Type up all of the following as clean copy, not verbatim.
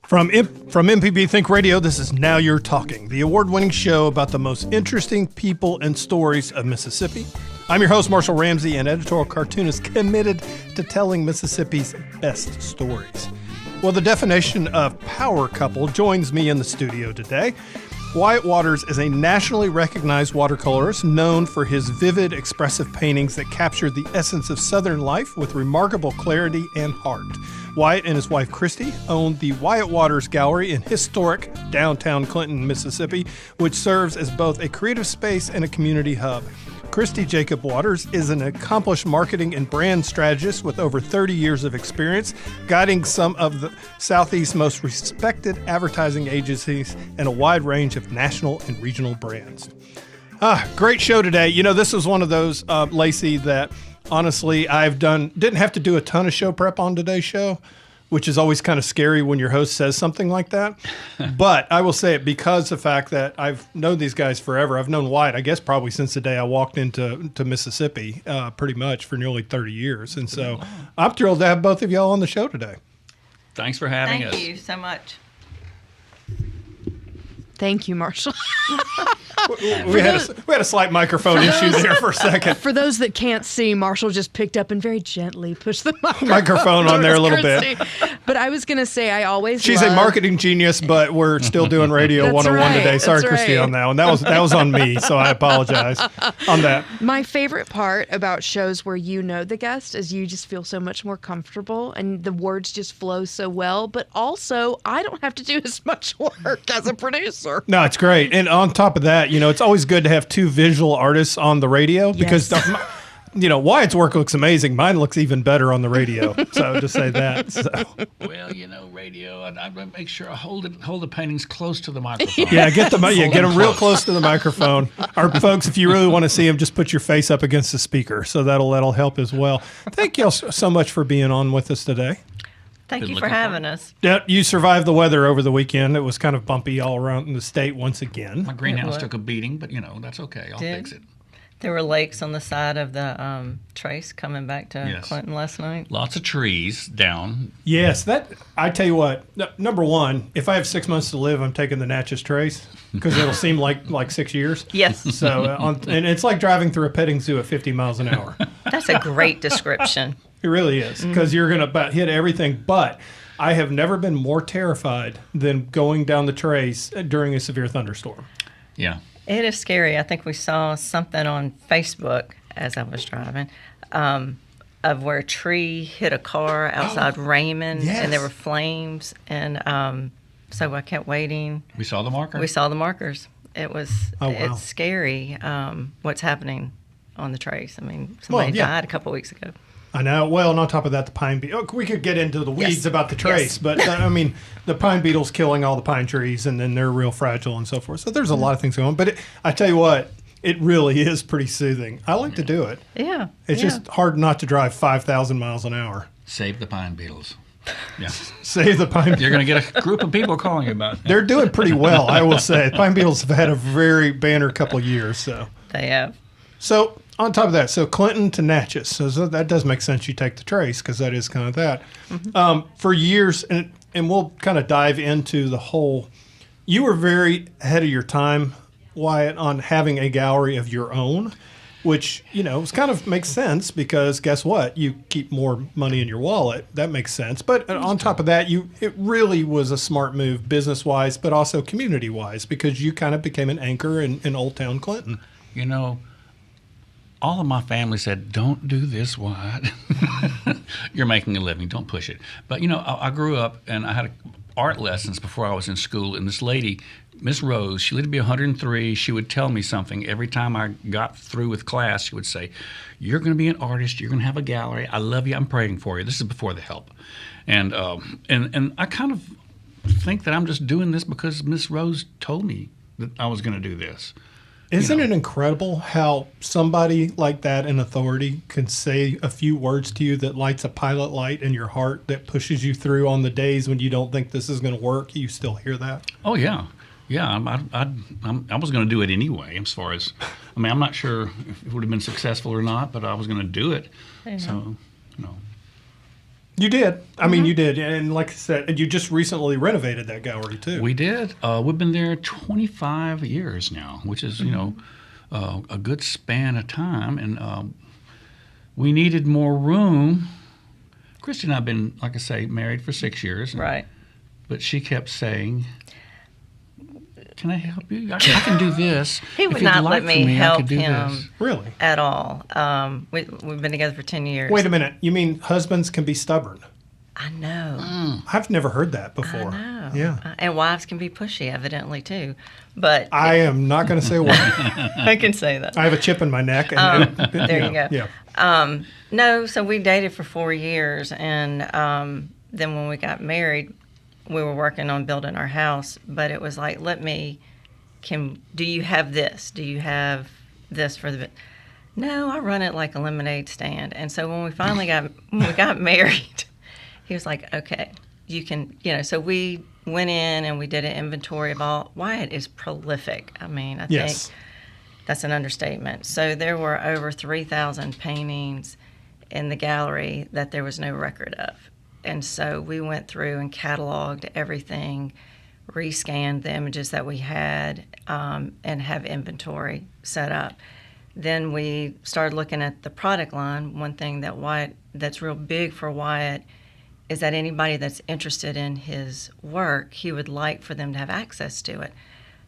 From MPB Think Radio, this is Now You're Talking, the award-winning show about the most interesting people and stories of Mississippi. I'm your host, Marshall Ramsey, an editorial cartoonist committed to telling Mississippi's best stories. Well, the definition of power couple joins me in the studio today. Wyatt Waters is a nationally recognized watercolorist known for his vivid, expressive paintings that capture the essence of Southern life with remarkable clarity and heart. Wyatt and his wife, Kristi, own the Wyatt Waters Gallery in historic downtown Clinton, Mississippi, which serves as both a creative space and a community hub. Kristi Jacobs Waters is an accomplished marketing and brand strategist with over 30 years of experience, guiding some of the Southeast's most respected advertising agencies and a wide range of national and regional brands. Great show today. You know, this was one of those, Lacey, that honestly didn't have to do a ton of show prep on today's show, which is always kind of scary when your host says something like that. But I will say it because the fact that I've known these guys forever. I've known Wyatt, I guess, probably since the day I walked into Mississippi, pretty much for nearly 30 years. And so I'm thrilled to have both of y'all on the show today. Thanks for having us. Thank you so much. Thank you, Marshall. We had a slight microphone issue there for a second. For those that can't see, Marshall just picked up and very gently pushed the microphone on there a little bit. But I was going to say, She's a marketing genius, but we're still doing Radio 101 today. Sorry, Kristi, on that one. That was on me, so I apologize on that. My favorite part about shows where you know the guest is you just feel so much more comfortable and the words just flow so well. But also, I don't have to do as much work as a producer. No, it's great. And on top of that, you know, it's always good to have two visual artists on the radio because, you know, Wyatt's work looks amazing. Mine looks even better on the radio. So just say that. So. Well, you know, radio, I make sure I hold the paintings close to the microphone. Yeah, get them real close to the microphone. Or folks, if you really want to see them, just put your face up against the speaker. So that'll help as well. Thank you all so much for being on with us today. Thank you for having us. Yeah, you survived the weather over the weekend. It was kind of bumpy all around the state once again. My greenhouse took a beating, but, you know, that's okay. I'll fix it. There were lakes on the side of the trace coming back to Clinton last night. Lots of trees down. Yes, I tell you what, number one, if I have 6 months to live, I'm taking the Natchez Trace because it'll seem like 6 years. Yes. So, and it's like driving through a petting zoo at 50 miles an hour. That's a great description. It really is, because you're going to about hit everything. But I have never been more terrified than going down the trace during a severe thunderstorm. Yeah. It is scary. I think we saw something on Facebook as I was driving of where a tree hit a car outside Raymond, and there were flames. And so I kept waiting. We saw the marker? We saw the markers. It was it's scary what's happening on the trace. I mean, somebody died a couple weeks ago. I know. Well, and on top of that, the pine beetle. We could get into the weeds about the trace, but I mean, the pine beetle's killing all the pine trees, and then they're real fragile and so forth. So there's a lot of things going on. But I tell you what, it really is pretty soothing. I like to do it. Yeah. It's just hard not to drive 5,000 miles an hour. Save the pine beetles. Yeah. Save the pine beetles. You're going to get a group of people calling you about it. They're doing pretty well, I will say. The pine beetles have had a very banner couple of years. So they have. So on top of that, so Clinton to Natchez. So that does make sense. You take the trace because that is kind of that. Mm-hmm. For years, and we'll kind of dive into the whole. You were very ahead of your time, Wyatt, on having a gallery of your own, which, you know, kind of makes sense because guess what? You keep more money in your wallet. That makes sense. But on top of that, it really was a smart move business-wise, but also community-wise because you kind of became an anchor in Old Town Clinton. You know, all of my family said, don't do this, Wyatt. You're making a living. Don't push it. But, you know, I grew up and I had art lessons before I was in school. And this lady, Miss Rose, she lived to be 103. She would tell me something. Every time I got through with class, she would say, you're going to be an artist. You're going to have a gallery. I love you. I'm praying for you. This is before the help. And I kind of think that I'm just doing this because Miss Rose told me that I was going to do this. Isn't it incredible how somebody like that in authority can say a few words to you that lights a pilot light in your heart that pushes you through on the days when you don't think this is going to work? You still hear that? Oh, yeah. Yeah, I was going to do it anyway as far as, I mean, I'm not sure if it would have been successful or not, but I was going to do it. So, you know. You did. I mean, you did. And like I said, you just recently renovated that gallery, too. We did. We've been there 25 years now, which is, a good span of time. And we needed more room. Kristi and I have been, like I say, married for 6 years. Right. But she kept saying, can I help you? I can do this. He would If you'd not like let me for I help could do him this. Really? at all. We've been together for 10 years. Wait a minute. You mean husbands can be stubborn? I know. I've never heard that before. I know. Yeah. And wives can be pushy, evidently, too. But I am not going to say what. I can say that. I have a chip in my neck. And There you go. Yeah. No, so we dated for 4 years, and then when we got married, we were working on building our house, but it was like, do you have this? Do you have this for the, no, I run it like a lemonade stand. And so when we finally got married, he was like, okay, you can, so we went in and we did an inventory of all. Wyatt is prolific. I mean, I think that's an understatement. So there were over 3,000 paintings in the gallery that there was no record of. And so we went through and cataloged everything, rescanned the images that we had, and have inventory set up. Then we started looking at the product line. One thing that's real big for Wyatt is that anybody that's interested in his work, he would like for them to have access to it.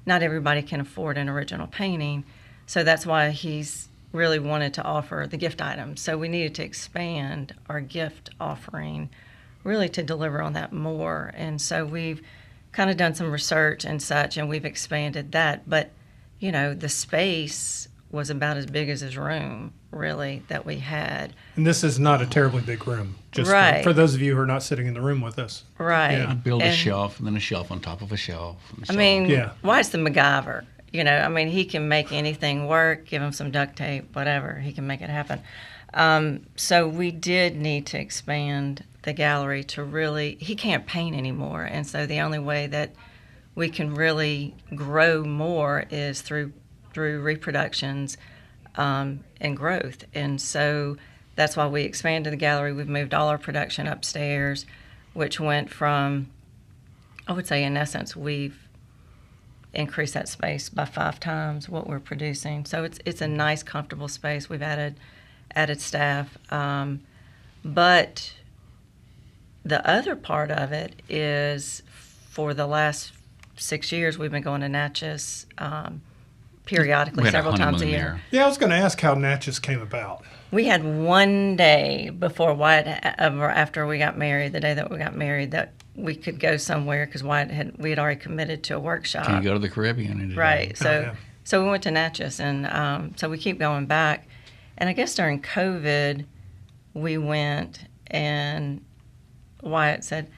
Not everybody can afford an original painting, so that's why he's really wanted to offer the gift items. So we needed to expand our gift offering really to deliver on that more. And so we've kind of done some research and such, and we've expanded that. But, the space was about as big as his room, really, that we had. And this is not a terribly big room. Just Right. for those of you who are not sitting in the room with us. Right. Yeah. I'd build a And- shelf and then a shelf on top of a shelf. And I so- mean, Yeah. Wyatt's the MacGyver. He can make anything work, give him some duct tape, whatever. He can make it happen. So we did need to expand the gallery to really, he can't paint anymore. And so the only way that we can really grow more is through reproductions and growth. And so that's why we expanded the gallery. We've moved all our production upstairs, which went from, I would say in essence, we've increased that space by 5 times what we're producing. So it's a nice, comfortable space. We've added staff. But the other part of it is for the last 6 years, we've been going to Natchez periodically, We had a several times a honeymoon year. there. Yeah, I was going to ask how Natchez came about. We had one day before Wyatt, or after we got married, the day that we got married, that we could go somewhere because we had already committed to a workshop. Can you go to the Caribbean? And Right. So, yeah. so we went to Natchez, and so we keep going back. And I guess during COVID, we went, and Wyatt said,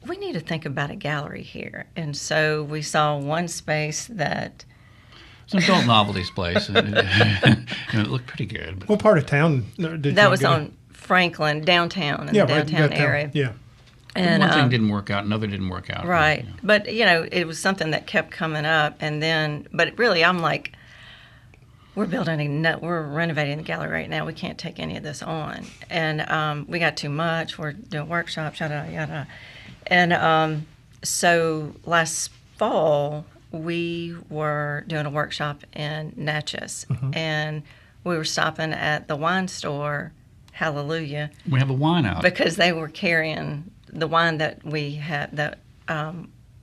we need to think about a gallery here. And so we saw one space that, It's an adult novelties place. It looked pretty good. But What part of town did you that was go? on Franklin, downtown, in Yeah, the right, downtown downtown. area. Yeah. And one thing didn't work out, another didn't work out. right. But, it was something that kept coming up. And then, but really, I'm like, we're renovating the gallery right now. We can't take any of this on. And we got too much. We're doing workshops, yada, yada. And so last fall, we were doing a workshop in Natchez. And we were stopping at the wine store, Hallelujah, We have a wine out. because they were carrying the wine that we had, that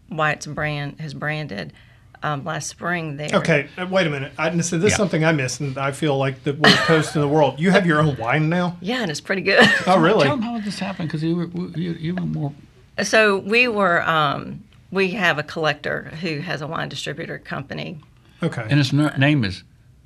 Wyatt's brand has branded last spring there. Okay, wait a minute. This is Yeah. something I missed, and I feel like the worst host in the world. You have your own wine now? Yeah, and it's pretty good. Oh, really? Tell them how this happened, because you were more. So we have a collector who has a wine distributor company. Okay. And his name is,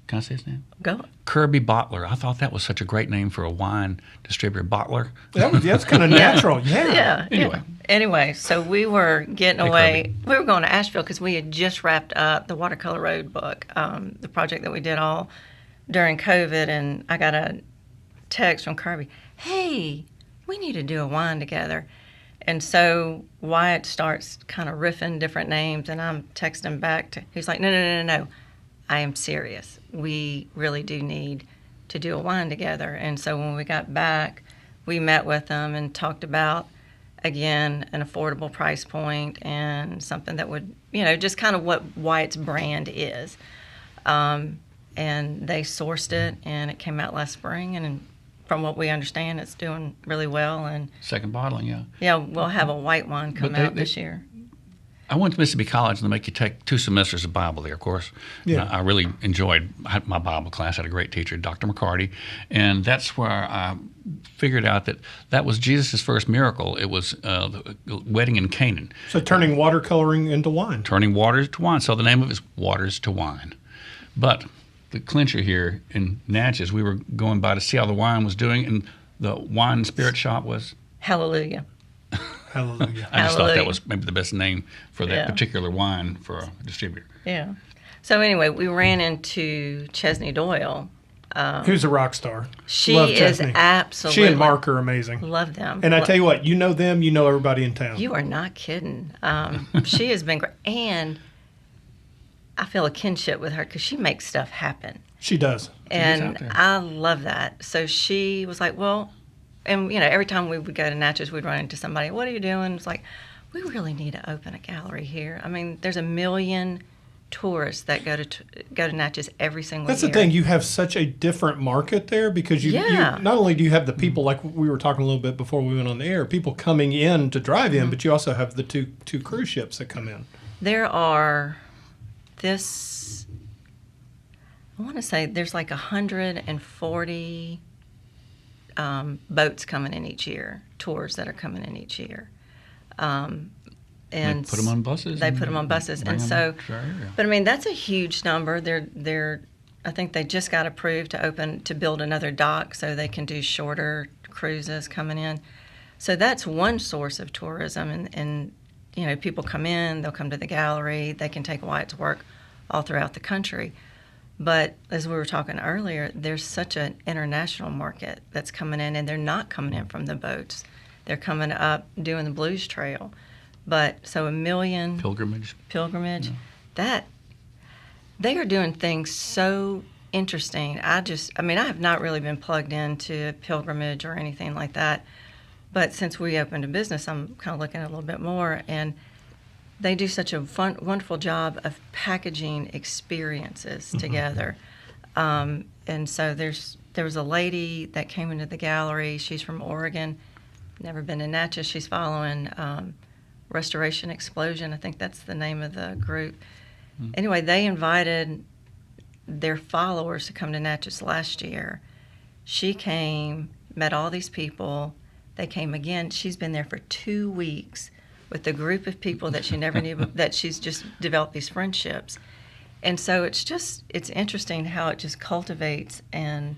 can I say his name? Go. Kirby Bottler. I thought that was such a great name for a wine distributor. Bottler. That's kind of natural. Yeah. Yeah. Anyway. Anyway, so we were getting Hey, away. Kirby. We were going to Asheville because we had just wrapped up the Watercolor Road book, the project that we did all during COVID. And I got a text from Kirby, hey, we need to do a wine together. And so Wyatt starts kind of riffing different names, and I'm texting back he's like, no, I am serious. We really do need to do a wine together. And so when we got back, we met with them and talked about, again, an affordable price point and something that would, just kind of what Wyatt's brand is. And they sourced it, and it came out last spring, and from what we understand, it's doing really well. And second bottling, yeah. Yeah, we'll have a white wine come out this year. I went to Mississippi College, and they make you take 2 semesters of Bible there, of course. Yeah. I really enjoyed my Bible class. I had a great teacher, Dr. McCarty, and that's where I figured out that was Jesus' first miracle. It was the wedding in Canaan. So turning watercoloring into wine. Turning water to wine. So the name of it is Waters to Wine. But the clincher here in Natchez, we were going by to see how the wine was doing, and the wine and spirit shop was... Hallelujah. Hallelujah. I just thought that was maybe the best name for that particular wine for a distributor. Yeah. So anyway, we ran into Chesney Doyle. Who's a rock star. She Love is Chesney. Absolutely. She and Mark are amazing. Love them. And I tell you what, you know them, you know everybody in town. You are not kidding. She has been great. And I feel a kinship with her because she makes stuff happen. She does. And I love that. So she was like, well, and every time we would go to Natchez, we'd run into somebody. What are you doing? It's like, we really need to open a gallery here. I mean, there's 1 million tourists that go to Natchez every single year. That's the thing. You have such a different market there because you not only do you have the people, like we were talking a little bit before we went on the air, people coming in to drive in, but you also have the two cruise ships that come in. There are I want to say there's like 140 boats coming in each year, tours that are coming in each year. And they put them on buses. They put them on buses, and so. But I mean, that's a huge number. I think they just got approved to build another dock so they can do shorter cruises coming in. So that's one source of tourism, and people come in, they'll come to the gallery, they can take Wyatt's work all throughout the country. But as we were talking earlier, there's such an international market that's coming in, and they're not coming in from the boats. They're coming up doing the Blues Trail. But so 1 million pilgrimage. Yeah. That they are doing things so interesting. I have not really been plugged into pilgrimage or anything like that. But since we opened a business, I'm kind of looking at it a little bit more, and they do such a wonderful job of packaging experiences together. And so there was a lady that came into the gallery. She's from Oregon, never been to Natchez. She's following Restoration Explosion. I think that's the name of the group. Anyway, they invited their followers to come to Natchez last year. She came, met all these people. They came again. She's been there for 2 weeks with a group of people that she never knew, that she's just developed these friendships. And so it's interesting how it just cultivates, and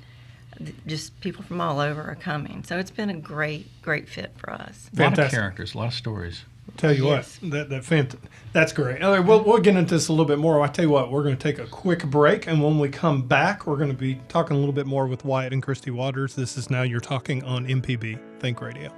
just people from all over are coming. So it's been a great, great fit for us. A lot of characters, a lot of stories. Tell you what, that's great. All right, we'll get into this a little bit more. I tell you what, we're going to take a quick break, and when we come back, we're going to be talking a little bit more with Wyatt and Kristi Waters. This is Now You're Talking on MPB Think Radio.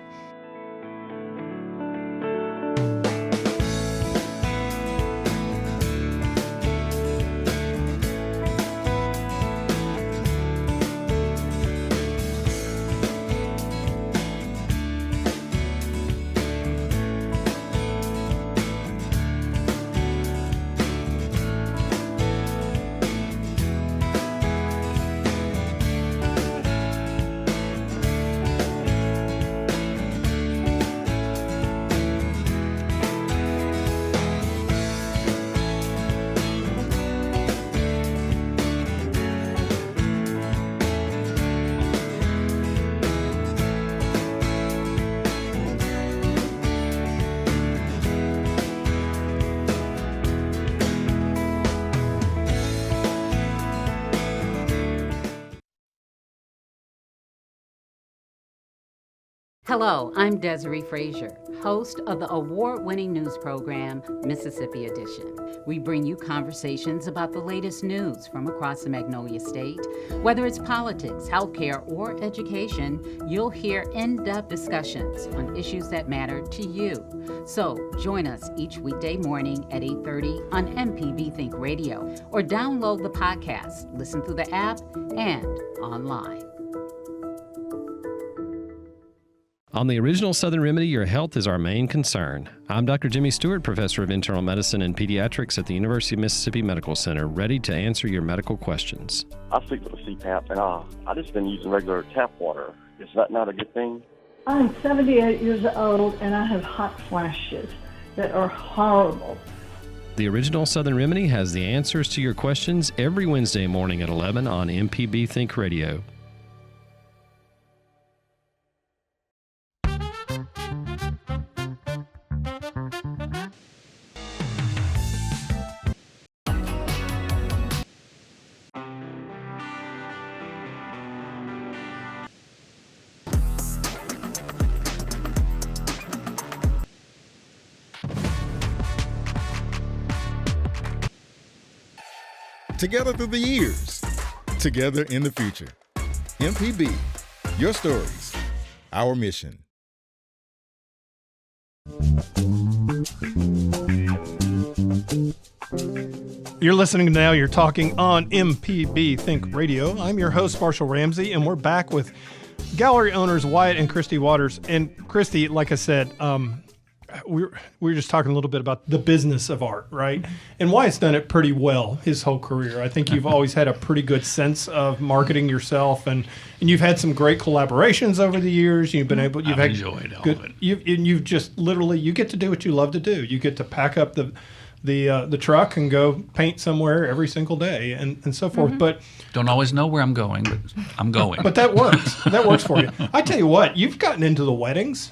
Hello, I'm Desiree Frazier, host of the award-winning news program, Mississippi Edition. We bring you conversations about the latest news from across the Magnolia State. Whether it's politics, healthcare, or education, you'll hear in-depth discussions on issues that matter to you. So join us each weekday morning at 8:30 on MPB Think Radio, or download the podcast, listen through the app, and online. On the original Southern Remedy, your health is our main concern. I'm Dr. Jimmy Stewart, Professor of Internal Medicine and Pediatrics at the University of Mississippi Medical Center, ready to answer your medical questions. I sleep with a CPAP, and I just been using regular tap water. Is that not a good thing? I'm 78 years old, and I have hot flashes that are horrible. The original Southern Remedy has the answers to your questions every Wednesday morning at 11 on MPB Think Radio. Together through the years, together in the future. MPB, your stories, our mission. You're listening to Now You're Talking on MPB Think Radio. I'm your host, Marshall Ramsey, and we're back with gallery owners Wyatt and Kristi Waters. And Kristi, like I said, we were just talking a little bit about the business of art, right? And Wyatt's done it pretty well his whole career. I think you've always had a pretty good sense of marketing yourself, and you've had some great collaborations over the years. You've been able, you've enjoyed all of it. You've just literally, you get to do what you love to do. You get to pack up the truck and go paint somewhere every single day and so forth. But don't always know where I'm going, but I'm going. But that works. That works for you. I tell you what, you've gotten into the weddings.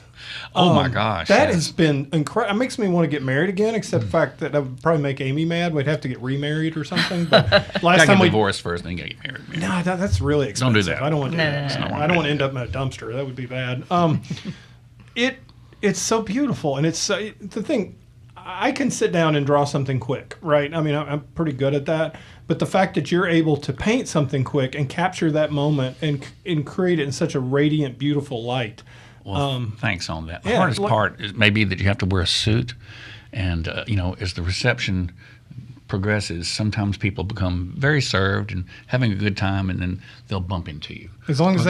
Oh my gosh. That has been incredible. It makes me want to get married again, except the fact that that would probably make Amy mad. We'd have to get remarried or something. But last time we we divorced first, then get married. No, that's really expensive. Don't do that. I don't want to do that. I don't want to end up in a dumpster. That would be bad. It's so beautiful, and it's the thing. I can sit down and draw something quick, right? I mean, I'm pretty good at that. But the fact that you're able to paint something quick and capture that moment and create it in such a radiant, beautiful light. Well, thanks on that. The hardest part is maybe that you have to wear a suit, and as the reception progresses, sometimes people become very served and having a good time, and then they'll bump into you. As long as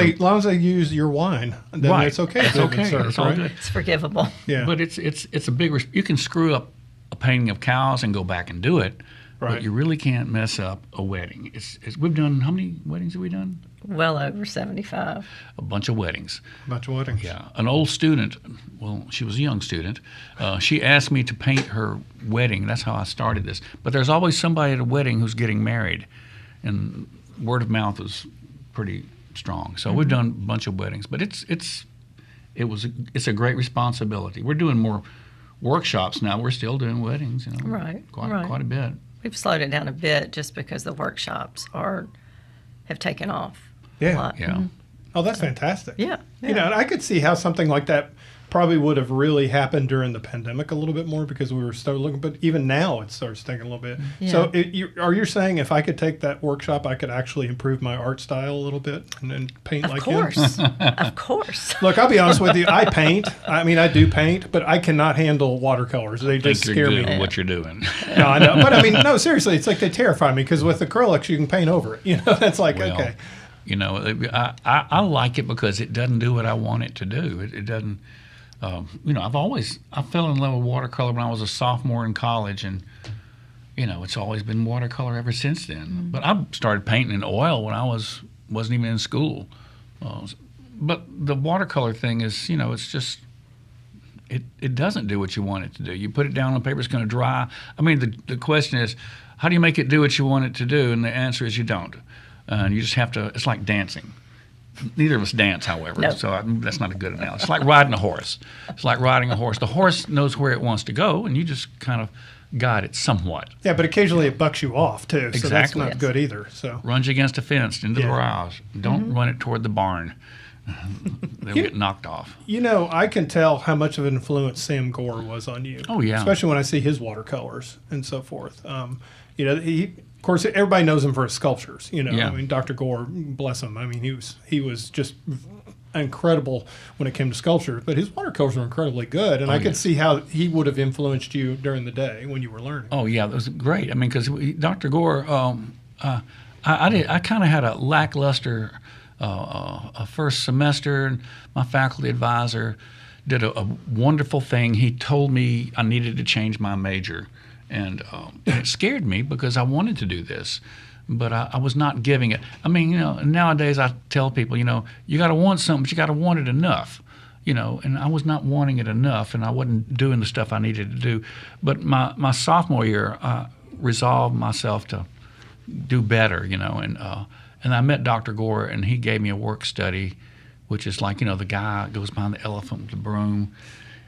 they use your wine, then right. it's okay. It's okay. It's all good. It's forgivable. Yeah. But it's a big. You can screw up a painting of cows and go back and do it. Right. But you really can't mess up a wedding. We've done, how many weddings have we done? Well over 75. A bunch of weddings. Yeah. An old student, well, she was a young student, she asked me to paint her wedding. That's how I started this. But there's always somebody at a wedding who's getting married. And word of mouth is pretty strong. So we've done a bunch of weddings. But it's a great responsibility. We're doing more workshops now. We're still doing weddings, Right. Quite a bit. We've slowed it down a bit just because the workshops have taken off. Yeah. A lot. Yeah. Oh, that's fantastic. Yeah. And I could see how something like that probably would have really happened during the pandemic a little bit more because we were still looking, but even now it starts taking a little bit. Yeah. So are you saying if I could take that workshop, I could actually improve my art style a little bit and paint like him? Of course. Look, I'll be honest with you. I paint. I mean, I do paint, but I cannot handle watercolors. They just scare me. You're good at what you're doing. No, I know. But I mean, no, seriously, it's like they terrify me because with acrylics, you can paint over it. That's like, okay. I like it because it doesn't do what I want it to do. It doesn't. I fell in love with watercolor when I was a sophomore in college, and it's always been watercolor ever since then. Mm-hmm. But I started painting in oil when I wasn't even in school. But the watercolor thing is, it's just it doesn't do what you want it to do. You put it down on paper, it's going to dry. I mean, the question is, how do you make it do what you want it to do? And the answer is you don't. And you just have to. It's like dancing. Neither of us dance, however, no. So that's not a good analogy. It's like riding a horse. It's like riding a horse. The horse knows where it wants to go, and you just kind of guide it somewhat. Yeah, but occasionally it bucks you off, too. Exactly. So that's not good either. So runs against a fence into the browse. Don't run it toward the barn. They'll get knocked off. I can tell how much of an influence Sam Gore was on you. Oh, yeah. Especially when I see his watercolors and so forth. Of course, everybody knows him for his sculptures. I mean, Dr. Gore, bless him. I mean, he was just incredible when it came to sculpture. But his watercolors were incredibly good, and I could see how he would have influenced you during the day when you were learning. Oh yeah, that was great. I mean, because Dr. Gore, I kind of had a lackluster a first semester. And my faculty advisor did a wonderful thing. He told me I needed to change my major. And it scared me because I wanted to do this, but I was not giving it. I mean, nowadays I tell people, you got to want something, but you got to want it enough, and I was not wanting it enough, and I wasn't doing the stuff I needed to do. But my sophomore year, I resolved myself to do better, and I met Dr. Gore, and he gave me a work study, which is like, the guy goes behind the elephant with the broom.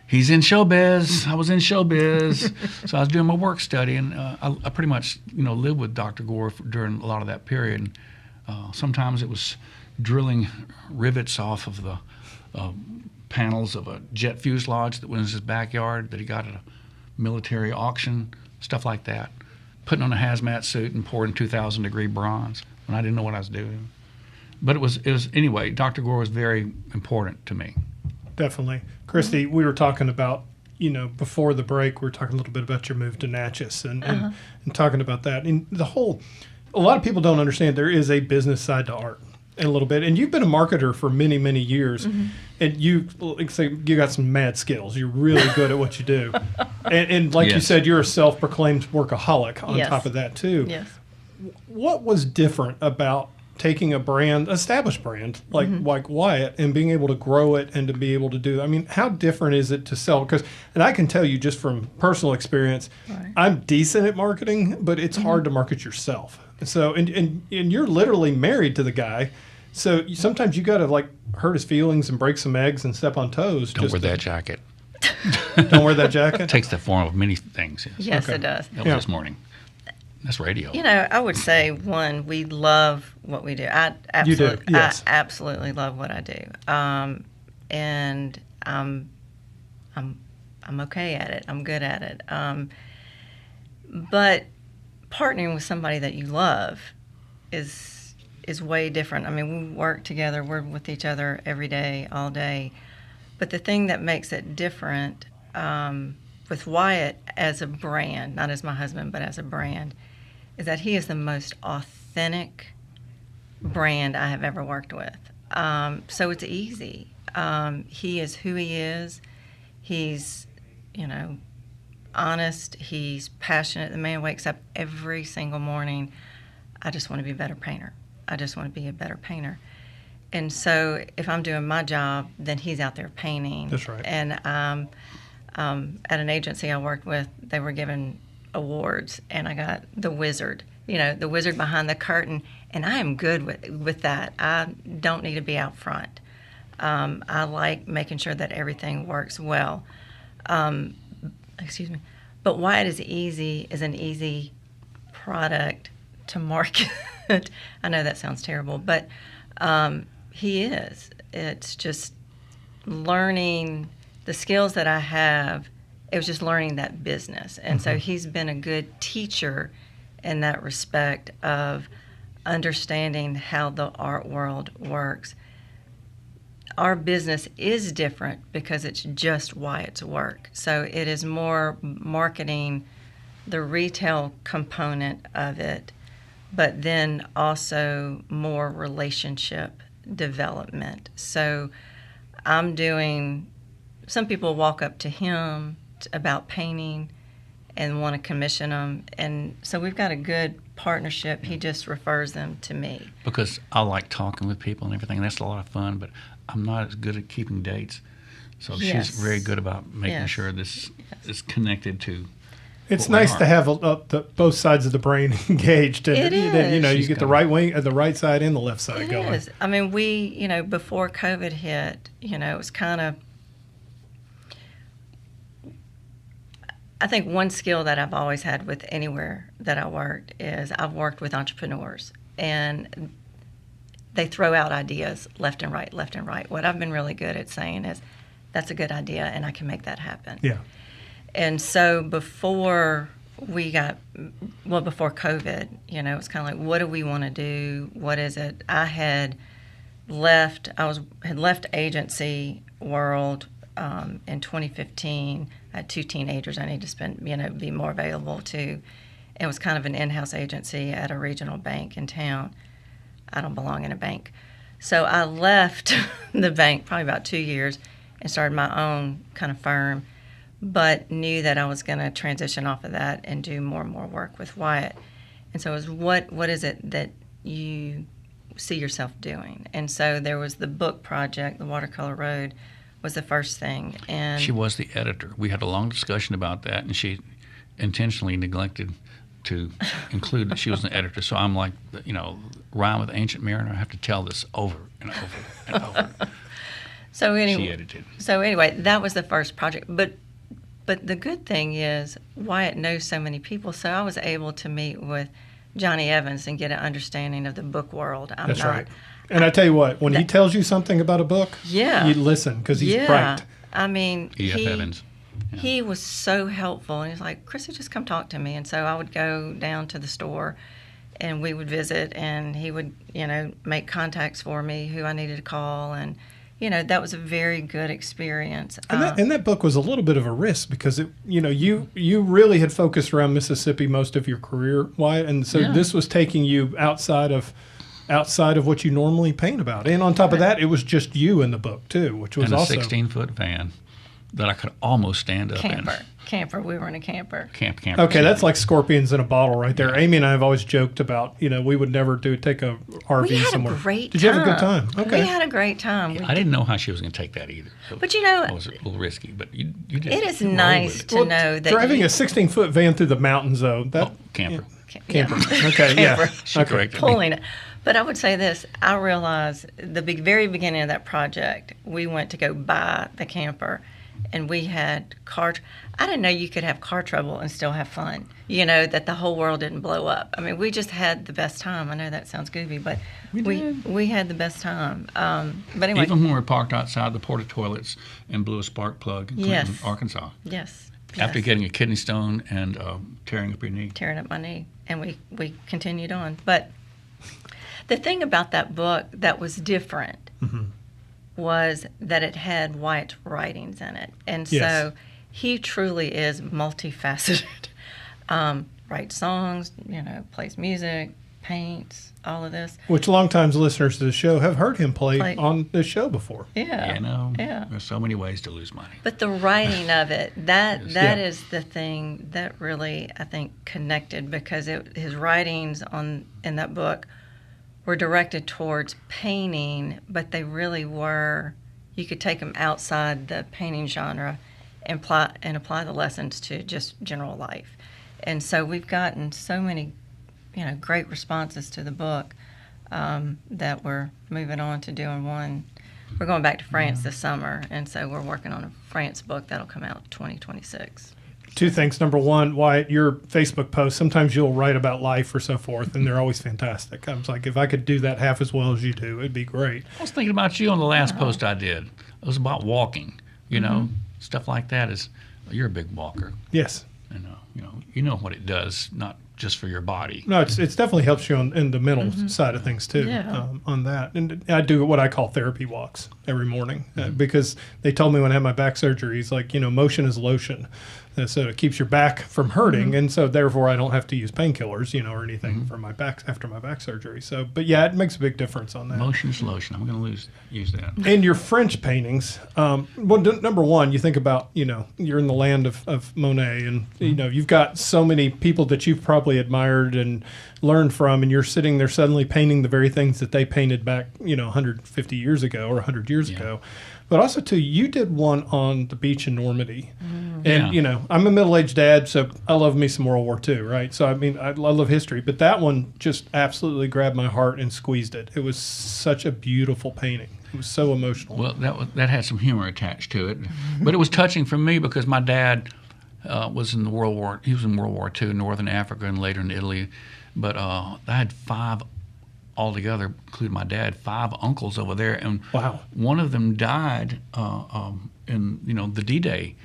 He's in showbiz. I was in showbiz. So I was doing my work study, and I pretty much, lived with Dr. Gore during a lot of that period. And, sometimes it was drilling rivets off of the panels of a jet fuselage that was in his backyard that he got at a military auction, stuff like that. Putting on a hazmat suit and pouring 2,000-degree bronze when I didn't know what I was doing. But it was anyway, Dr. Gore was very important to me. Definitely. Kristi, we were talking about, before the break, we were talking a little bit about your move to Natchez and talking about that. And a lot of people don't understand there is a business side to art a little bit. And you've been a marketer for many, many years. Mm-hmm. And you got some mad skills. You're really good at what you do. And like you said, you're a self-proclaimed workaholic on top of that, too. Yes. What was different about taking a established brand like Wyatt, and being able to grow it and to be able to do, how different is it to sell? And I can tell you just from personal experience, I'm decent at marketing, but it's hard to market yourself. So, and you're literally married to the guy. So sometimes you got to hurt his feelings and break some eggs and step on toes. Don't wear that jacket. Don't wear that jacket? It takes the form of many things. Yes, it does. That was this morning. That's radio. I would say, one, we love what we do. I absolutely love what I do, and I'm okay at it. I'm good at it. But partnering with somebody that you love is way different. We work together. We're with each other every day, all day. But the thing that makes it different with Wyatt as a brand, not as my husband, but as a brand, is that he is the most authentic brand I have ever worked with. So it's easy. He is who he is. He's, honest. He's passionate. The man wakes up every single morning. I just want to be a better painter. I just want to be a better painter. And so if I'm doing my job, then he's out there painting. That's right. And at an agency I worked with, they were given awards, and I got the wizard, the wizard behind the curtain, and I am good with that. I don't need to be out front. I like making sure that everything works well. Excuse me. But Wyatt is an easy product to market. I know that sounds terrible, but he is. It's just learning the skills that I have. It was just learning that business. And so he's been a good teacher in that respect of understanding how the art world works. Our business is different because it's just Wyatt's work. So it is more marketing the retail component of it, but then also more relationship development. So I'm doing, some people walk up to him about painting and want to commission them, and so we've got a good partnership. He just refers them to me. Because I like talking with people and everything, and that's a lot of fun, but I'm not as good at keeping dates. So she's very good about making sure this is connected to. It's nice to have both sides of the brain engaged, and it is. You get the right wing, the right side, and the left side going. It is. We, before COVID hit, it was kind of. I think one skill that I've always had with anywhere that I worked is I've worked with entrepreneurs, and they throw out ideas left and right, left and right. What I've been really good at saying is, that's a good idea, and I can make that happen. Yeah. And so before COVID, it was kind of like, what do we want to do? What is it? I had left agency world in 2015. I had 2 teenagers I need to be more available to. It was kind of an in-house agency at a regional bank in town. I don't belong in a bank. So I left the bank probably about 2 years and started my own kind of firm, but knew that I was going to transition off of that and do more and more work with Wyatt. And so it was, what is it that you see yourself doing? And so there was the book project, the Watercolor Road was the first thing. And she was the editor. We had a long discussion about that, and she intentionally neglected to include that she was an editor. So I'm like, Rhyme with Ancient Mariner. I have to tell this over and over and over. So anyway, she edited. So anyway, that was the first project. But the good thing is Wyatt knows so many people, so I was able to meet with Johnny Evans and get an understanding of the book world. That's right. And I tell you what, when he tells you something about a book, you listen because he's bright. I mean, E.F. Evans. Yeah. He was so helpful. And he's like, Kristi, just come talk to me. And so I would go down to the store and we would visit, and he would, make contacts for me who I needed to call. And, that was a very good experience. And that book was a little bit of a risk because, you really had focused around Mississippi most of your career, Wyatt. And so this was taking you outside of what you normally paint about. And on top of that, it was just you in the book, too, which was also... And a 16-foot van that I could almost stand up in. Camper. We were in a camper. Camper. Okay, that's like scorpions in a bottle right there. Yeah. Amy and I have always joked about, we would never take a RV somewhere. We had a great time. Did you have a good time? Okay. We had a great time. Yeah, I didn't know how she was going to take that either. But it was a little risky, but you did. It is nice to know that driving a 16-foot van through the mountains, though. Camper. Camper. Okay, camper. She corrected Pulling it. But I would say this, I realized the very beginning of that project, we went to go buy the camper, and we had I didn't know you could have car trouble and still have fun, that the whole world didn't blow up. I mean, we just had the best time. I know that sounds goofy, but we had the best time. But anyway. Even when we were parked outside the porta toilets and blew a spark plug in Clinton, Arkansas. Yes. After getting a kidney stone and tearing up your knee. Tearing up my knee. And we continued on. But the thing about that book that was different was that it had Wyatt's writings in it. And so he truly is multifaceted. Writes songs, plays music, paints, all of this. Which longtime listeners to the show have heard him play on the show before. Yeah. There's so many ways to lose money. But the writing of it, that is the thing that really, I think, connected, because his writings in that book were directed towards painting, but they really were, you could take them outside the painting genre and apply the lessons to just general life. And so we've gotten so many, great responses to the book that we're moving on to doing one. We're going back to France this summer, and so we're working on a France book that'll come out 2026. Two things. Number one, Wyatt, your Facebook posts, sometimes you'll write about life or so forth, and they're always fantastic. I was like, if I could do that half as well as you do, it'd be great. I was thinking about you on the last post I did. It was about walking, stuff like that. You're a big walker. Yes. And you know what it does, not just for your body. No, it's definitely helps you in the mental side of things too. On that, and I do what I call therapy walks every morning because they told me when I had my back surgery, it's like motion is lotion. So it keeps your back from hurting, and so therefore I don't have to use painkillers, or anything for my back after my back surgery. So, but yeah, it makes a big difference on that. Motion is lotion. I'm going to use that. And your French paintings, number one, you think about, you're in the land of Monet, and you've got so many people that you've probably admired and learned from, and you're sitting there suddenly painting the very things that they painted back, 150 years ago or 100 years ago. But also, too, you did one on the beach in Normandy. And, I'm a middle-aged dad, so I love me some World War II, right? So, I mean, I love history. But that one just absolutely grabbed my heart and squeezed it. It was such a beautiful painting. It was so emotional. Well, that had some humor attached to it. But it was touching for me because my dad was in World War II, Northern Africa, and later in Italy. But I had 5 altogether, including my dad, 5 uncles over there, and one of them died in the D-Day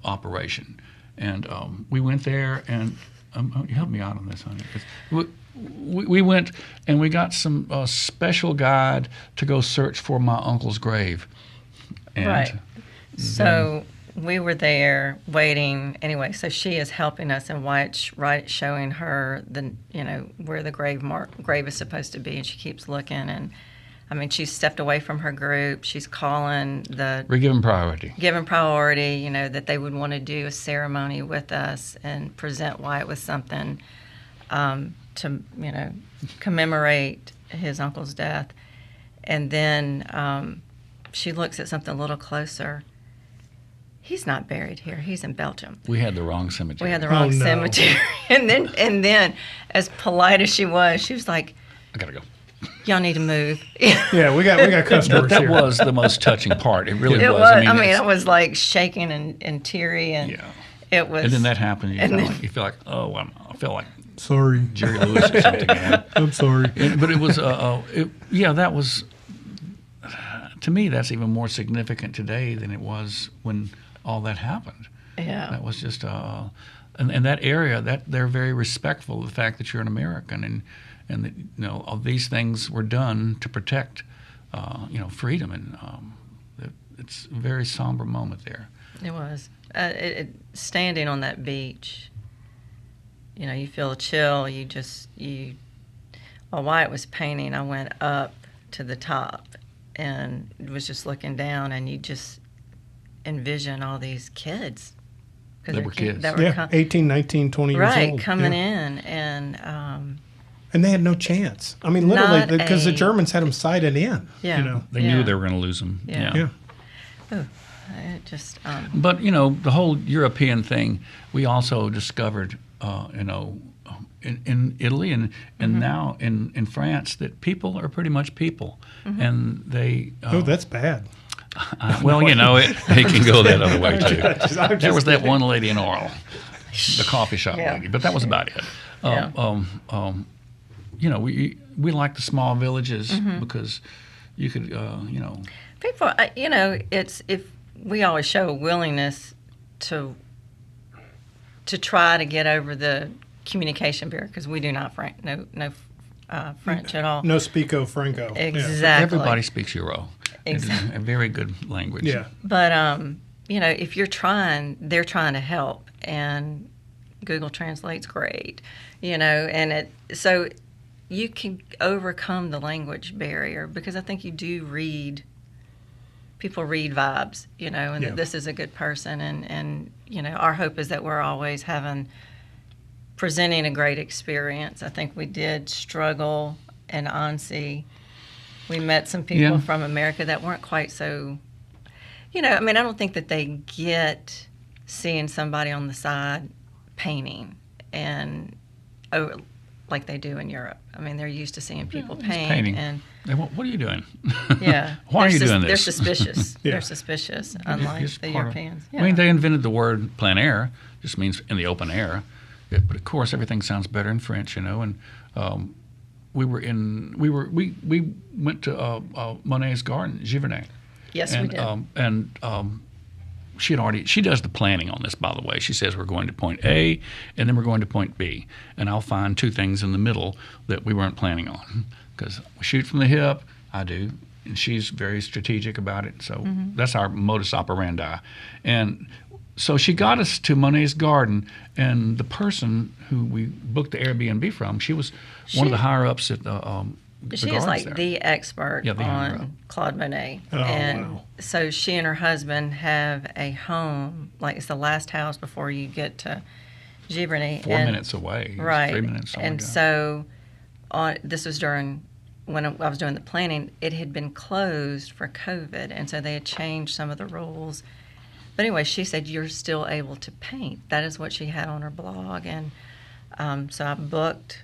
operation, and we went there, and help me out on this, honey. We went and we got some special guide to go search for my uncle's grave, and so we were there waiting anyway. So she is helping us, and Wyatt's showing her where the grave is supposed to be, and she keeps looking. And I mean, she stepped away from her group. She's calling We're giving priority. Given priority, you know, that they would want to do a ceremony with us and present Wyatt with something to, you know, commemorate his uncle's death. And then she looks at something a little closer. He's not buried here. He's in Belgium. We had the wrong cemetery. We had the wrong cemetery. And then, as polite as she was like, I gotta go. Y'all need to move. Yeah, we got customers That here. was the most touching part. It really It was. was. I mean, I was like shaking and teary, and it was. And then that happened. You feel like, oh, I feel like sorry, Jerry Lewis or something. I'm sorry. But it was, that was, to me, that's even more significant today than it was when all that happened. Yeah. That was just, and that area, that they're very respectful of the fact that you're an American, and that, you know, all these things were done to protect, freedom, and it's a very somber moment there. It was. Standing on that beach, you know, you feel a chill. While Wyatt was painting, I went up to the top and was just looking down, and you just envision all these kids. They were kids. 18, 19, 20 years old. Right, coming in, and they had no chance. I mean, literally, because the Germans had them sighted in. Yeah. You know? They knew they were going to lose them. Yeah. Yeah. It just. But, you know, the whole European thing, we also discovered, in Italy and now in France, that people are pretty much people. And they. That's bad. Well, you know, it can go that other way, too. There was that kidding. one lady in Oral, the coffee shop lady, but that was about it. You know, we like the small villages because you could, People, it's if we always show a willingness to try to get over the communication barrier, because we do not French at all. No Spico Franco. Exactly. Everybody speaks Euro. Exactly. It's a very good language. Yeah. But if you're trying, they're trying to help, and Google Translate's great, and so you can overcome the language barrier, because I think you do read. People read vibes, and that this is a good person, and our hope is that we're always presenting a great experience. I think we did struggle in Annecy. We met some people from America that weren't quite so, I don't think that they get seeing somebody on the side painting and like they do in Europe. I mean, they're used to seeing people paint. And what are you doing? Yeah. Why are you doing this? They're suspicious. They're suspicious, unlike the Europeans. I mean, they invented the word plein air, just means in the open air. But of course, everything sounds better in French, and we went to Monet's garden, Giverny. Yes, we did. She does the planning on this, by the way. She says we're going to point A, and then we're going to point B, and I'll find two things in the middle that we weren't planning on, because we shoot from the hip. I do, and she's very strategic about it. So that's our modus operandi, and so she got us to Monet's garden, and the person who we booked the Airbnb from, she was one of the higher ups at the she is like the expert on Claude Monet. So she and her husband have a home, like it's the last house before you get to Giverny. 4 minutes away. Right. 3 minutes. And so this was during when I was doing the planning. It had been closed for COVID, and so they had changed some of the rules. But anyway, she said, you're still able to paint. That is what she had on her blog. And so I booked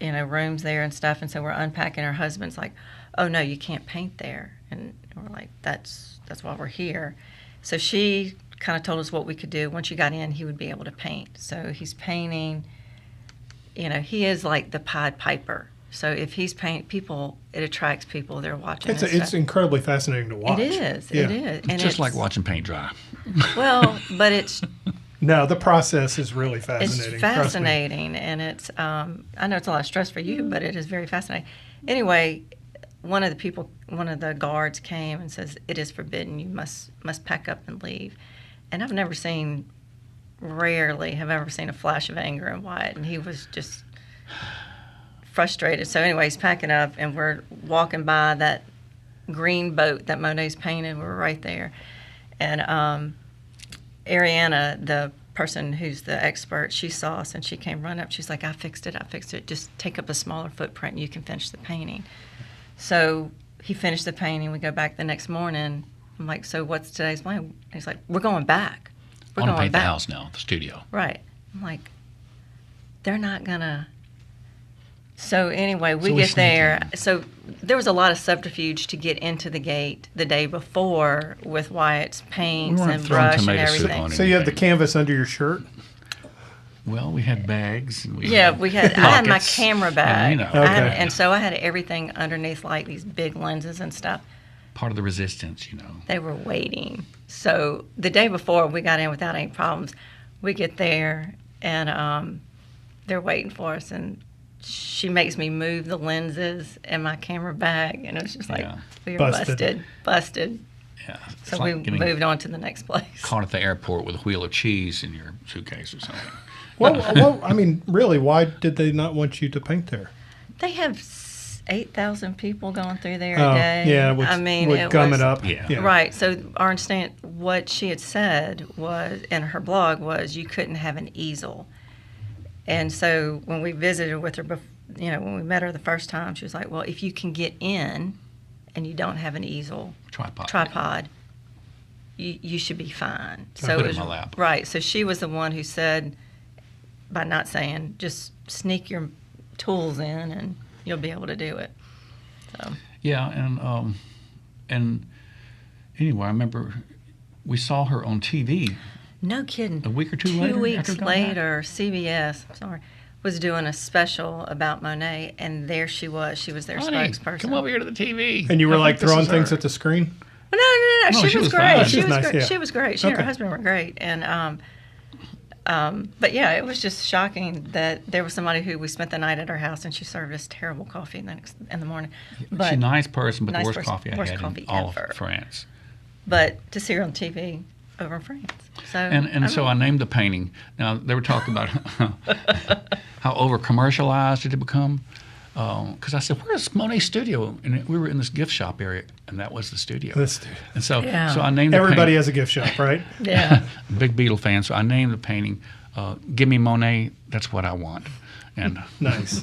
rooms there and stuff, and so we're unpacking. Her husband's like, oh no, you can't paint there, and we're like, that's why we're here. So she kind of told us what we could do. Once you got in, he would be able to paint. So he's painting, he is like the Pied Piper. So if he's paint people, it attracts people. They're watching. It's incredibly fascinating to watch. It is. Yeah. It is. And it's just like watching paint dry. Well, but it's. No, the process is really fascinating. It's fascinating, and it's. I know it's a lot of stress for you, but it is very fascinating. Anyway, one of the guards came and says, "It is forbidden. You must pack up and leave." And I've rarely have ever seen a flash of anger in Wyatt, and he was just frustrated. So anyway, he's packing up, and we're walking by that green boat that Monet's painted. We're right there. And Ariana, the person who's the expert, she saw us, and she came running up. She's like, I fixed it. Just take up a smaller footprint, and you can finish the painting. So he finished the painting. We go back the next morning. I'm like, so what's today's plan? He's like, we're going back. I want to paint the house now, the studio. Right. I'm like, they're not going to. So anyway, we get there. So there was a lot of subterfuge to get into the gate the day before with Wyatt's paints and brush and everything. So you have the canvas under your shirt? Well, we had bags. And I had my camera bag. And, and so I had everything underneath, like these big lenses and stuff. Part of the resistance, They were waiting. So the day before, we got in without any problems. We get there, and they're waiting for us, and she makes me move the lenses in my camera bag, and it was just like, we were busted. Yeah. So we moved on to the next place. Caught at the airport with a wheel of cheese in your suitcase or something. Well, I mean, really, why did they not want you to paint there? They have 8,000 people going through there a day. Yeah, would gum it up. Yeah. Right. So our understand what she had said was in her blog was you couldn't have an easel. And so when we visited with her, when we met her the first time, she was like, well, if you can get in and you don't have an easel, tripod, you should be fine. So put it in my lap. Right. So she was the one who said, by not saying, just sneak your tools in and you'll be able to do it. So. Yeah, and anyway, I remember we saw her on TV. No kidding. A week or two later? 2 weeks later, CBS, was doing a special about Monet, and there she was. She was their spokesperson. Come over here to the TV. And you were like throwing things at the screen? Well, no. She was great. She was nice, yeah. She was great. She and her husband were great. And but yeah, it was just shocking that there was somebody who we spent the night at her house, and she served us terrible coffee in the morning. She's a nice person, but the worst coffee I had in all of France. But to see her on TV over in France. So so I named the painting. Now they were talking about how over commercialized did it become. Because I said, "Where's Monet's studio?" And we were in this gift shop area, and that was the studio. And so I named the everybody painting. has a gift shop, right? Yeah. Big Beatle fan. So I named the painting. Give me Monet. That's what I want. And nice.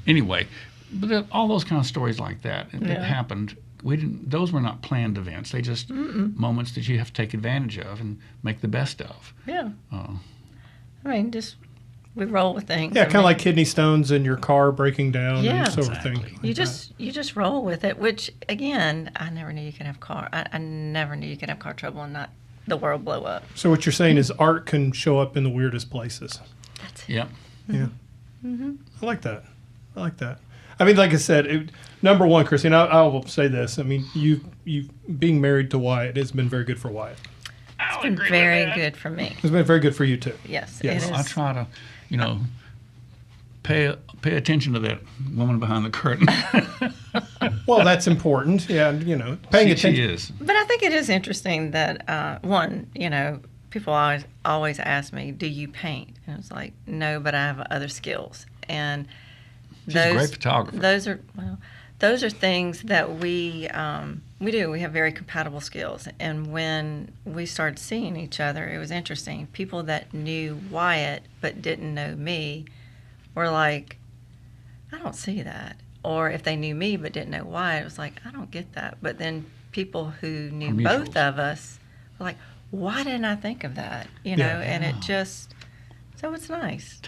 Anyway, but all those kind of stories like that it happened. Those were not planned events. They just moments that you have to take advantage of and make the best of. Yeah. We roll with things. Yeah, kind of like kidney stones in your car breaking down and sort of thing. You just roll with it, which again, I never knew you could have car. I never knew you could have car trouble and not the world blow up. So what you're saying is art can show up in the weirdest places. That's it. Yep. Yeah. Mm-hmm. I like that. I mean, like I said, number one, Kristi, and I will say this. I mean, you being married to Wyatt has been very good for Wyatt. It's been very good for me. It's been very good for you too. Yes. It is. I try to, pay attention to that woman behind the curtain. Well, that's important. Yeah, paying attention. She is. But I think it is interesting that people always ask me, "Do you paint?" And I was like, "No, but I have other skills." And she's a great photographer. Those are things that we do. We have very compatible skills. And when we started seeing each other, it was interesting. People that knew Wyatt but didn't know me were like, I don't see that. Or if they knew me but didn't know Wyatt, it was like, I don't get that. But then people who knew both of us were like, why didn't I think of that? And it just, so it's nice.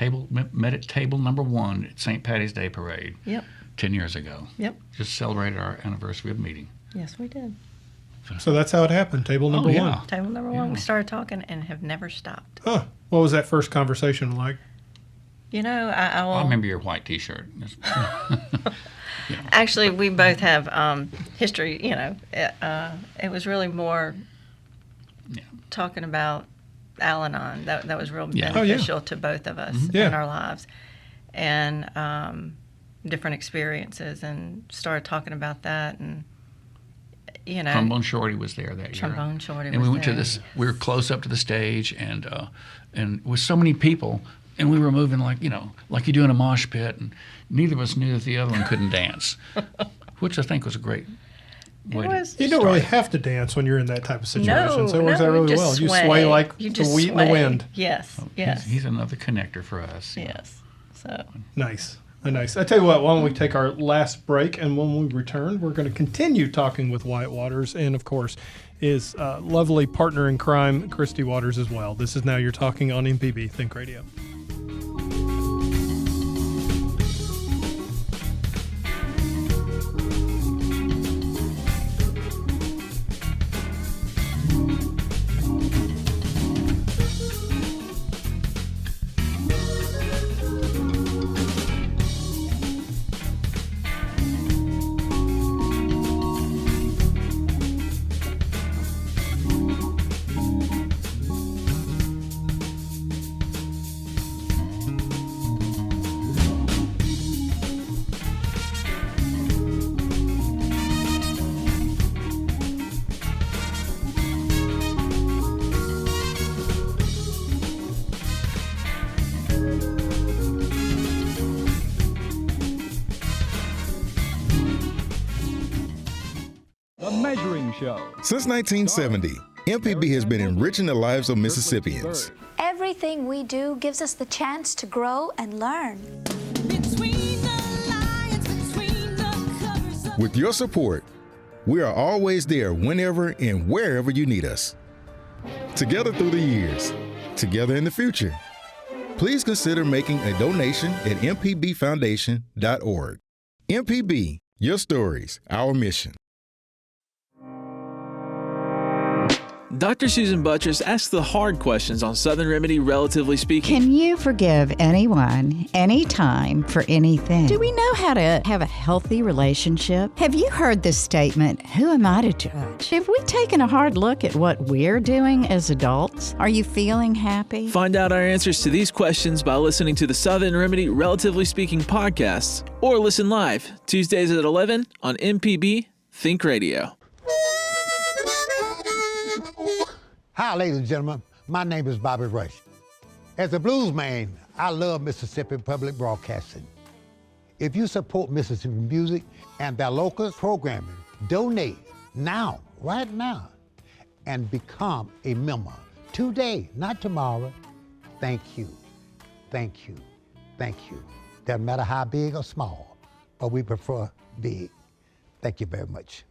Met at table number 1 at St. Patty's Day Parade. Yep. 10 years ago. Yep. Just celebrated our anniversary of meeting. Yes, we did. So that's how it happened. Table number 1. Table number 1. We started talking and have never stopped. Huh. What was that first conversation like? I remember your white T-shirt. Actually, we both have history. It was really more talking about Al-Anon. That was real beneficial to both of us in our lives, and different experiences, and started talking about that. And Trombone Shorty was there that year. Trombone Shorty, and we went to this. We were close up to the stage, and with so many people. and we were moving like you do in a mosh pit, and neither of us knew that the other one couldn't dance, which I think was a great way to start. You don't really have to dance when you're in that type of situation, so it works out you really just well. You sway. sway like You the just wheat in the sway. wind. Yes, yes. He's another connector for us. Yes. So Nice. Nice. I tell you what, why don't we take our last break, and when we return, we're going to continue talking with Wyatt Waters, and of course, his lovely partner in crime, Kristi Waters, as well. This is Now You're Talking on MPB Think Radio. The Measuring Show. Since 1970, MPB has been enriching the lives of Mississippians. Everything we do gives us the chance to grow and learn. With your support, we are always there whenever and wherever you need us. Together through the years, together in the future. Please consider making a donation at mpbfoundation.org. MPB, your stories, our mission. Dr. Susan Buttress asks the hard questions on Southern Remedy, Relatively Speaking. Can you forgive anyone, anytime, for anything? Do we know how to have a healthy relationship? Have you heard this statement, who am I to judge? Have we taken a hard look at what we're doing as adults? Are you feeling happy? Find out our answers to these questions by listening to the Southern Remedy, Relatively Speaking podcasts, or listen live, Tuesdays at 11 on MPB Think Radio. Hi, ladies and gentlemen. My name is Bobby Rush. As a blues man, I love Mississippi Public Broadcasting. If you support Mississippi music and their local programming, donate now, right now, and become a member today, not tomorrow. Thank you, thank you, thank you. Doesn't matter how big or small, but we prefer big. Thank you very much.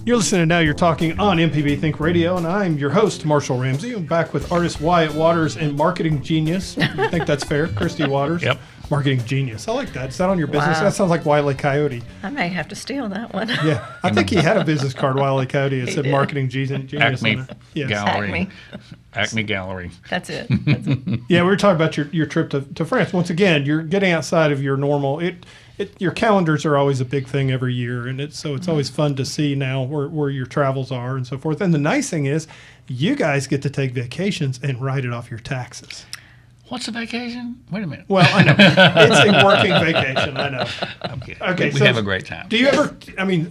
You're listening to Now You're Talking on MPB Think Radio, and I'm your host, Marshall Ramsey. I'm back with artist Wyatt Waters and marketing genius. I think that's fair, Kristi Waters. Yep. Marketing genius. I like that. Is that on your business? Wow. That sounds like Wile E. Coyote. I may have to steal that one. Yeah. I think he had a business card, Wile E. Coyote. It He said did. marketing genius. Acme on it. Yes. Gallery. Acme Gallery. That's it. That's it. Yeah, we were talking about your trip to France. Once again, you're getting outside of your normal. Your calendars are always a big thing every year, and it's always fun to see now where your travels are and so forth. And the nice thing is, you guys get to take vacations and write it off your taxes. What's a vacation? Wait a minute. Well, I know it's a working vacation. I know. I'm kidding. Okay, we have a great time. Do you ever? I mean,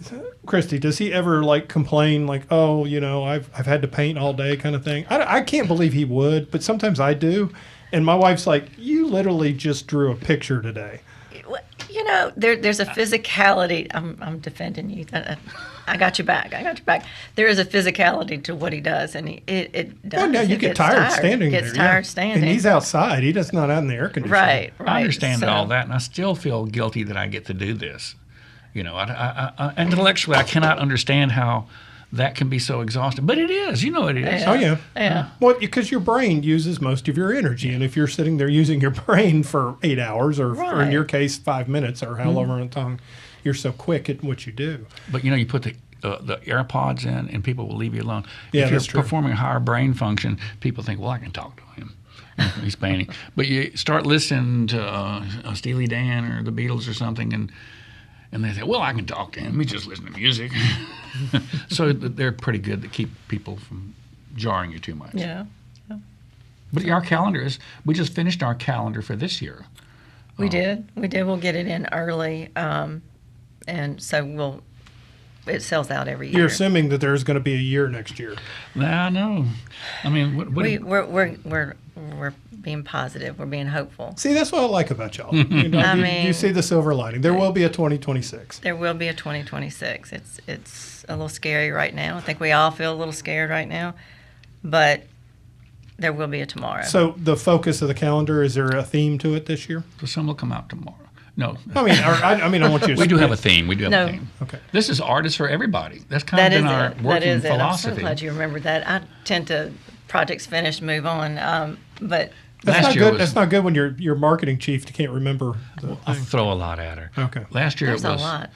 Kristi, does he ever complain oh, I've had to paint all day kind of thing? I can't believe he would, but sometimes I do. And my wife's like, you literally just drew a picture today. There's a physicality. I'm defending you. I got you back. There is a physicality to what he does, and it does. Well, now you get tired standing there. Gets tired standing. And he's outside. He does not out in the air conditioning. Right. I understand all that, and I still feel guilty that I get to do this. I intellectually, I cannot understand how that can be so exhausting, but it is. It is. Yeah. Oh yeah. Yeah. Well, because your brain uses most of your energy, and if you're sitting there using your brain for 8 hours, or in your case 5 minutes, or however long you're so quick at what you do. But you put the AirPods in, and people will leave you alone. Yeah, if you're that's true. performing a higher brain function, people think, well, I can talk to him. He's painting. But you start listening to Steely Dan or the Beatles or something, and they say, well, I can talk to him. He just listen to music. So they're pretty good to keep people from jarring you too much. Yeah. But our calendar we just finished our calendar for this year. We did. We'll get it in early. And so it sells out every year. You're assuming that there's going to be a year next year. Nah, no. I mean, we're being positive. We're being hopeful. See, that's what I like about y'all. You see the silver lining. There will be a 2026. There will be a 2026. It's a little scary right now. I think we all feel a little scared right now, but there will be a tomorrow. So the focus of the calendar, is there a theme to it this year? So some will come out tomorrow. No. I want you to... We do have a theme. A theme. Okay. This is artists for everybody. That's kind of been our working philosophy. I'm so glad you remembered that. I tend to, projects finished, move on. But that's not good when your marketing chief can't remember. I'll throw a lot at her. Okay. Last year There's it was... a lot.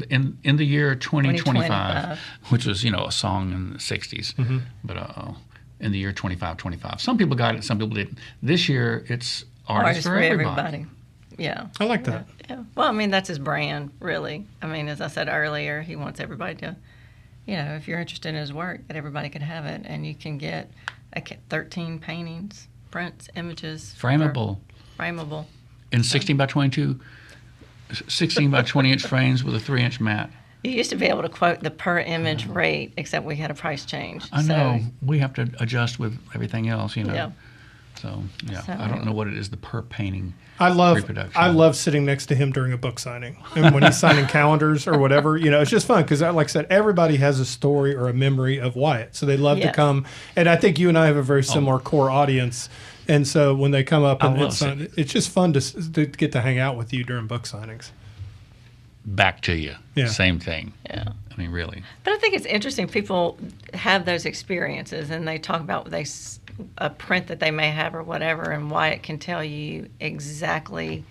In the year 2025, which was, a song in the 60s, but in the year 25. Some people got it, some people didn't. This year, it's artists for everybody. Yeah. I like that. Yeah. Well, I mean, that's his brand, really. I mean, as I said earlier, he wants everybody to, if you're interested in his work, that everybody could have it. And you can get 13 paintings, prints, images. Frameable. In 16 by 22, 16 by 20 inch frames with a 3-inch mat. You used to be able to quote the per image rate, except we had a price change. I know. We have to adjust with everything else, Yeah. So, I don't know what it is, the per painting I reproduction. love sitting next to him during a book signing. And when he's signing calendars or whatever, it's just fun because, like I said, everybody has a story or a memory of Wyatt. So they love to come. And I think you and I have a very similar core audience. And so when they come up and sign, it's just fun to get to hang out with you during book signings. Back to you. Yeah. Same thing. Yeah. I mean, really. But I think it's interesting. People have those experiences, and they talk about a print that they may have or whatever, and Wyatt can tell you exactly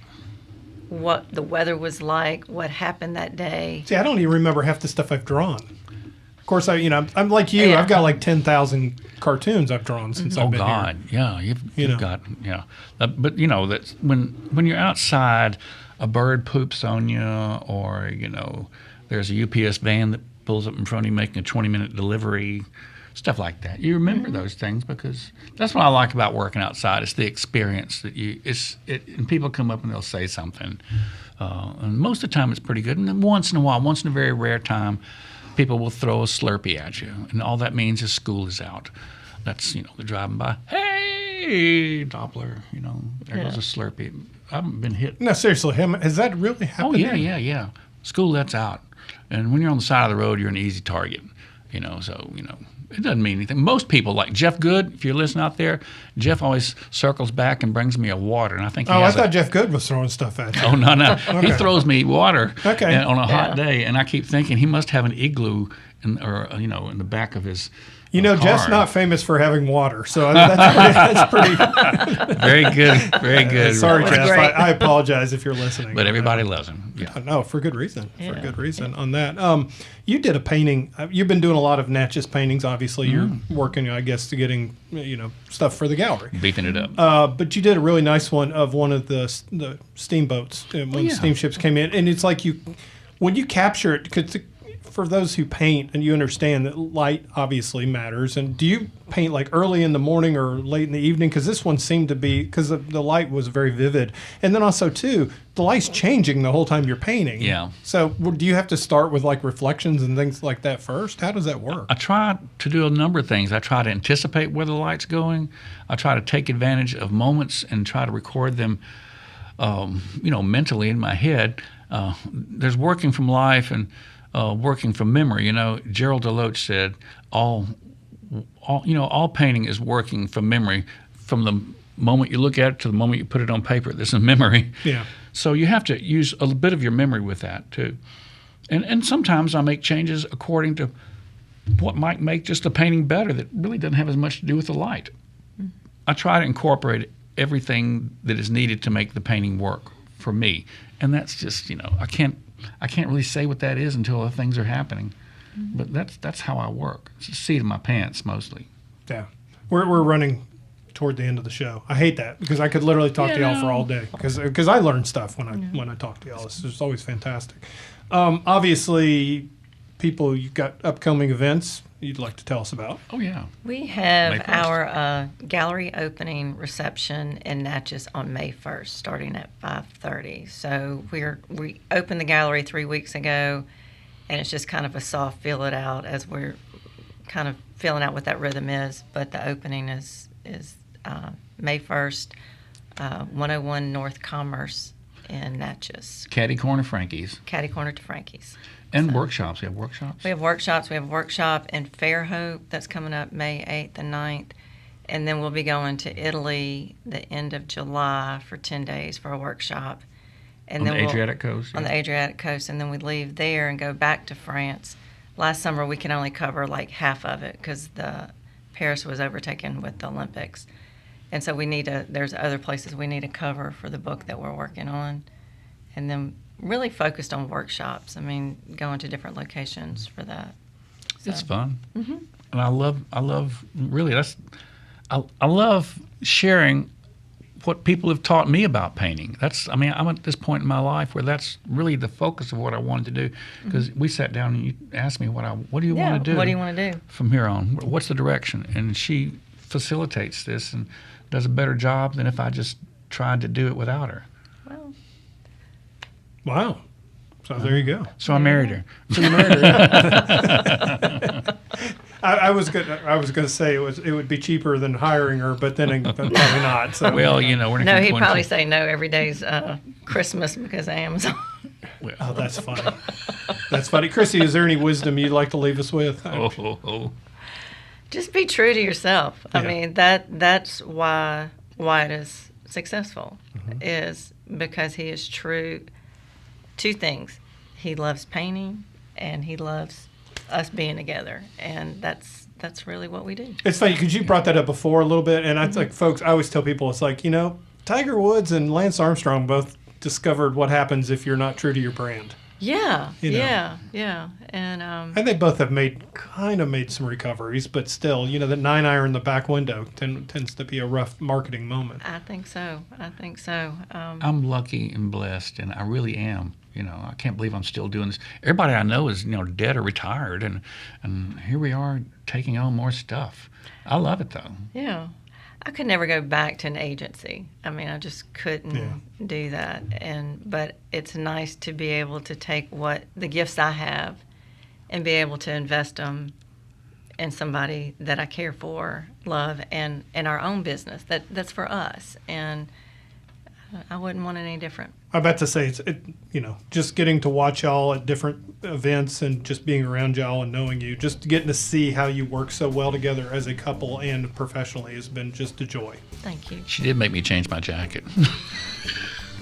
what the weather was like, what happened that day. See, I don't even remember half the stuff I've drawn. Of course, I'm like you. Yeah. I've got like 10,000 cartoons I've drawn since I've been here. Oh God, yeah, you've got but that's when you're outside, a bird poops on you, or there's a UPS van that pulls up in front of you making a 20-minute delivery, stuff like that. You remember those things because that's what I like about working outside. It's the experience that and people come up and they'll say something, and most of the time it's pretty good. And then once in a very rare time, people will throw a Slurpee at you, and all that means is school is out. That's they're driving by. Hey, Doppler, there goes a Slurpee. I haven't been hit. No, seriously, has that really happened? Oh yeah. School lets out, and when you're on the side of the road, you're an easy target. So it doesn't mean anything. Most people, like Jeff Good, if you're listening out there, Jeff always circles back and brings me a water, and I think. I thought Jeff Good was throwing stuff at you. Oh no, okay. He throws me water. Okay. On a hot day, and I keep thinking he must have an igloo in the back of his. Car. Jeff's not famous for having water, so that's pretty. Very good. Sorry, Jeff. I apologize if you're listening. But everybody loves him. Yeah. No, for good reason. Yeah. For good reason on that. You did a painting. You've been doing a lot of Natchez paintings. Obviously, you're working, I guess, to getting stuff for the gallery. Beefing it up. But you did a really nice one of one of the steamboats when steamships came in, and it's like when you capture it, because for those who paint and you understand that light obviously matters, and do you paint like early in the morning or late in the evening? Because this one seemed to be, because the light was very vivid, and then also too the light's changing the whole time you're painting. Yeah. So do you have to start with like reflections and things like that first? How does that work? I try to do a number of things. I try to anticipate where the light's going. I try to take advantage of moments and try to record them mentally in my head. There's working from life and working from memory. Gerald Deloach said, all painting is working from memory. From the moment you look at it to the moment you put it on paper, there's a memory. Yeah. So you have to use a bit of your memory with that too. And sometimes I make changes according to what might make just a painting better that really doesn't have as much to do with the light. Mm-hmm. I try to incorporate everything that is needed to make the painting work for me. And that's just, I can't really say what that is until the things are happening. Mm-hmm. But that's how I work. It's the seat of my pants mostly. Yeah. We're running toward the end of the show. I hate that because I could literally talk to y'all for all day because I learn stuff when I talk to y'all. It's always fantastic. Obviously, you've got upcoming events you'd like to tell us about. Oh, yeah. We have our gallery opening reception in Natchez on May 1st, starting at 5:30. So we opened the gallery 3 weeks ago, and it's just kind of a soft feel it out as we're kind of feeling out what that rhythm is. But the opening is May 1st, 101 North Commerce in Natchez. Caddy Corner Frankie's. Caddy Corner to Frankie's. And workshops. We have workshops? We have workshops. We have a workshop in Fairhope that's coming up May 8th and 9th. And then we'll be going to Italy the end of July for 10 days for a workshop. And on then the Adriatic coast? On the Adriatic coast. And then we leave there and go back to France. Last summer we can only cover like half of it because Paris was overtaken with the Olympics. And so there's other places we need to cover for the book that we're working on. And then really focused on workshops. I mean, going to different locations for that. So. It's fun. Mm-hmm. And I love really, I love sharing what people have taught me about painting. I'm at this point in my life where that's really the focus of what I wanted to do. Because we sat down and you asked me what do you want to do? What do you want to do? From here on, what's the direction? And she facilitates this and does a better job than if I just tried to do it without her. Wow. So there you go. So I married her. So you married her. I was gonna say it would be cheaper than hiring her, but then probably not. So. Well, we're no. He'd probably say no every day's Christmas because of Amazon. Oh, that's funny. That's funny. Kristi, is there any wisdom you'd like to leave us with? Just be true to yourself. Yeah. I mean that's why Wyatt is successful, is because he is true. Two things. He loves painting and he loves us being together. And that's really what we do. It's funny because you brought that up before a little bit. And I like, folks, I always tell people, it's like, Tiger Woods and Lance Armstrong both discovered what happens if you're not true to your brand. Yeah. Yeah. And they both have made some recoveries, but still, the 9-iron in the back window tends to be a rough marketing moment. I think so. I'm lucky and blessed, and I really am. I can't believe I'm still doing this. Everybody I know is, dead or retired, and here we are taking on more stuff. I love it, though. Yeah. I could never go back to an agency. I mean, I just couldn't do that. But it's nice to be able to take the gifts I have and be able to invest them in somebody that I care for, love, and our own business. That's for us. And I wouldn't want it any different. I'm about to say, just getting to watch y'all at different events and just being around y'all and knowing you, just getting to see how you work so well together as a couple and professionally has been just a joy. Thank you. She did make me change my jacket.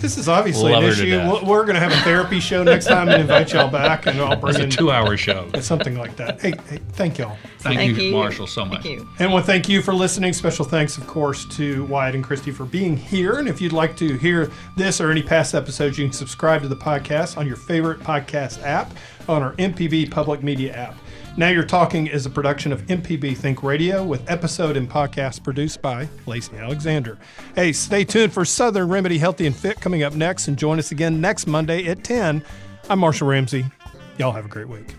This is obviously an issue. We're going to have a therapy show next time and invite y'all back, and I'll bring in a 2-hour show. Something like that. Hey, thank y'all. Thank you, Marshall, so much. Thank you. And thank you for listening. Special thanks, of course, to Wyatt and Kristi for being here. And if you'd like to hear this or any past episodes, you can subscribe to the podcast on your favorite podcast app, on our MPB Public Media app. Now You're Talking is a production of MPB Think Radio with episode and podcast produced by Lacey Alexander. Hey, stay tuned for Southern Remedy Healthy and Fit coming up next, and join us again next Monday at 10. I'm Marshall Ramsey. Y'all have a great week.